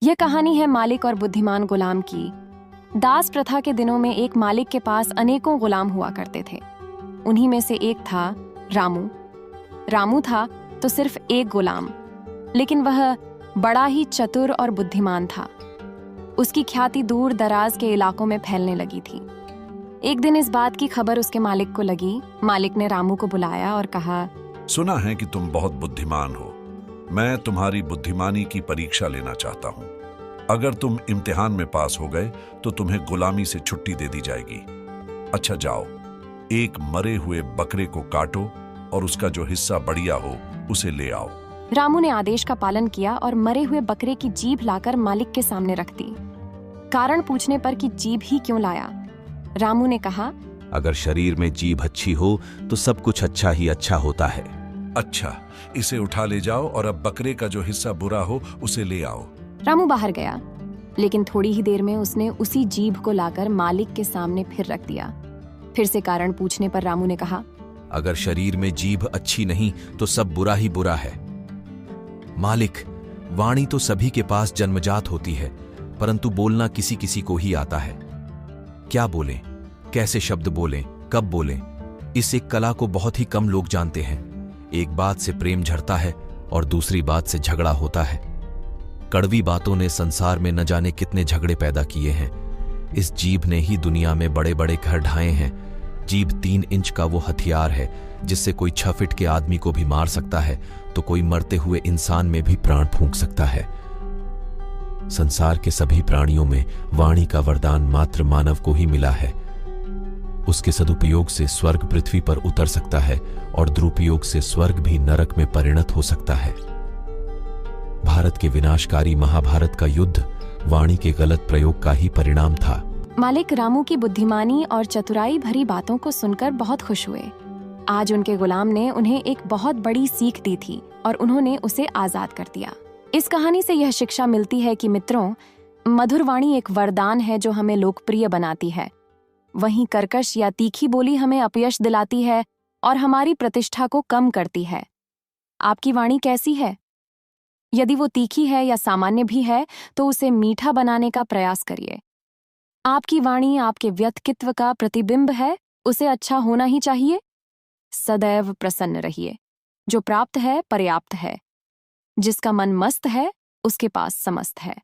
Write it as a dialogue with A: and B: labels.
A: यह कहानी है मालिक और बुद्धिमान गुलाम की। दास प्रथा के दिनों में एक मालिक के पास अनेकों गुलाम हुआ करते थे। उन्हीं में से एक था रामू। रामू था तो सिर्फ एक गुलाम, लेकिन वह बड़ा ही चतुर और बुद्धिमान था। उसकी ख्याति दूर दराज के इलाकों में फैलने लगी थी। एक दिन इस बात की खबर उसके मालिक को लगी। मालिक ने रामू को बुलाया और कहा,
B: सुना है कि तुम बहुत बुद्धिमान हो। मैं तुम्हारी बुद्धिमानी की परीक्षा लेना चाहता हूं। अगर तुम इम्तिहान में पास हो गए तो तुम्हें गुलामी से छुट्टी दे दी जाएगी। अच्छा जाओ, एक मरे हुए बकरे को काटो और उसका जो हिस्सा बढ़िया हो उसे ले आओ।
A: रामू ने आदेश का पालन किया और मरे हुए बकरे की जीभ लाकर मालिक के सामने रख दी। कारण पूछने पर कि जीभ ही क्यों लाया, रामू ने कहा,
C: अगर शरीर में जीभ अच्छी हो तो सब कुछ अच्छा ही अच्छा होता है।
B: अच्छा, इसे उठा ले जाओ और अब बकरे का जो हिस्सा बुरा हो उसे ले आओ।
A: रामू बाहर गया, लेकिन थोड़ी ही देर में उसने उसी जीभ को लाकर मालिक के सामने फिर रख दिया। फिर से कारण पूछने पर रामू ने कहा,
C: अगर शरीर में जीभ अच्छी नहीं तो सब बुरा ही बुरा है। मालिक, वाणी तो सभी के पास जन्मजात होती है, परंतु बोलना किसी किसी को ही आता है। क्या बोलें, कैसे शब्द बोलें, कब बोलें, इस एक कला को बहुत ही कम लोग जानते हैं। एक बात से प्रेम झड़ता है और दूसरी बात से झगड़ा होता है। कड़वी बातों ने संसार में न जाने कितने झगड़े पैदा किए हैं। इस जीभ ने ही दुनिया में बड़े बड़े घर ढाए हैं। जीभ 3 इंच का वो हथियार है जिससे कोई 6 फीट के आदमी को भी मार सकता है तो कोई मरते हुए इंसान में भी प्राण फूंक सकता है। संसार के सभी प्राणियों में वाणी का वरदान मात्र मानव को ही मिला है। उसके सदुपयोग से स्वर्ग पृथ्वी पर उतर सकता है और दुरुपयोग से स्वर्ग भी नरक में परिणत हो सकता है। भारत के विनाशकारी महाभारत का युद्ध वाणी के गलत प्रयोग का ही परिणाम था।
A: मालिक रामू की बुद्धिमानी और चतुराई भरी बातों को सुनकर बहुत खुश हुए। आज उनके गुलाम ने उन्हें एक बहुत बड़ी सीख दी थी और उन्होंने उसे आजाद कर दिया। इस कहानी से यह शिक्षा मिलती है कि मित्रों, मधुर वाणी एक वरदान है जो हमें लोकप्रिय बनाती है। वहीं कर्कश या तीखी बोली हमें अपयश दिलाती है और हमारी प्रतिष्ठा को कम करती है। आपकी वाणी कैसी है? यदि वो तीखी है या सामान्य भी है तो उसे मीठा बनाने का प्रयास करिए। आपकी वाणी आपके व्यक्तित्व का प्रतिबिंब है, उसे अच्छा होना ही चाहिए। सदैव प्रसन्न रहिए। जो प्राप्त है पर्याप्त है। जिसका मन मस्त है उसके पास समस्त है।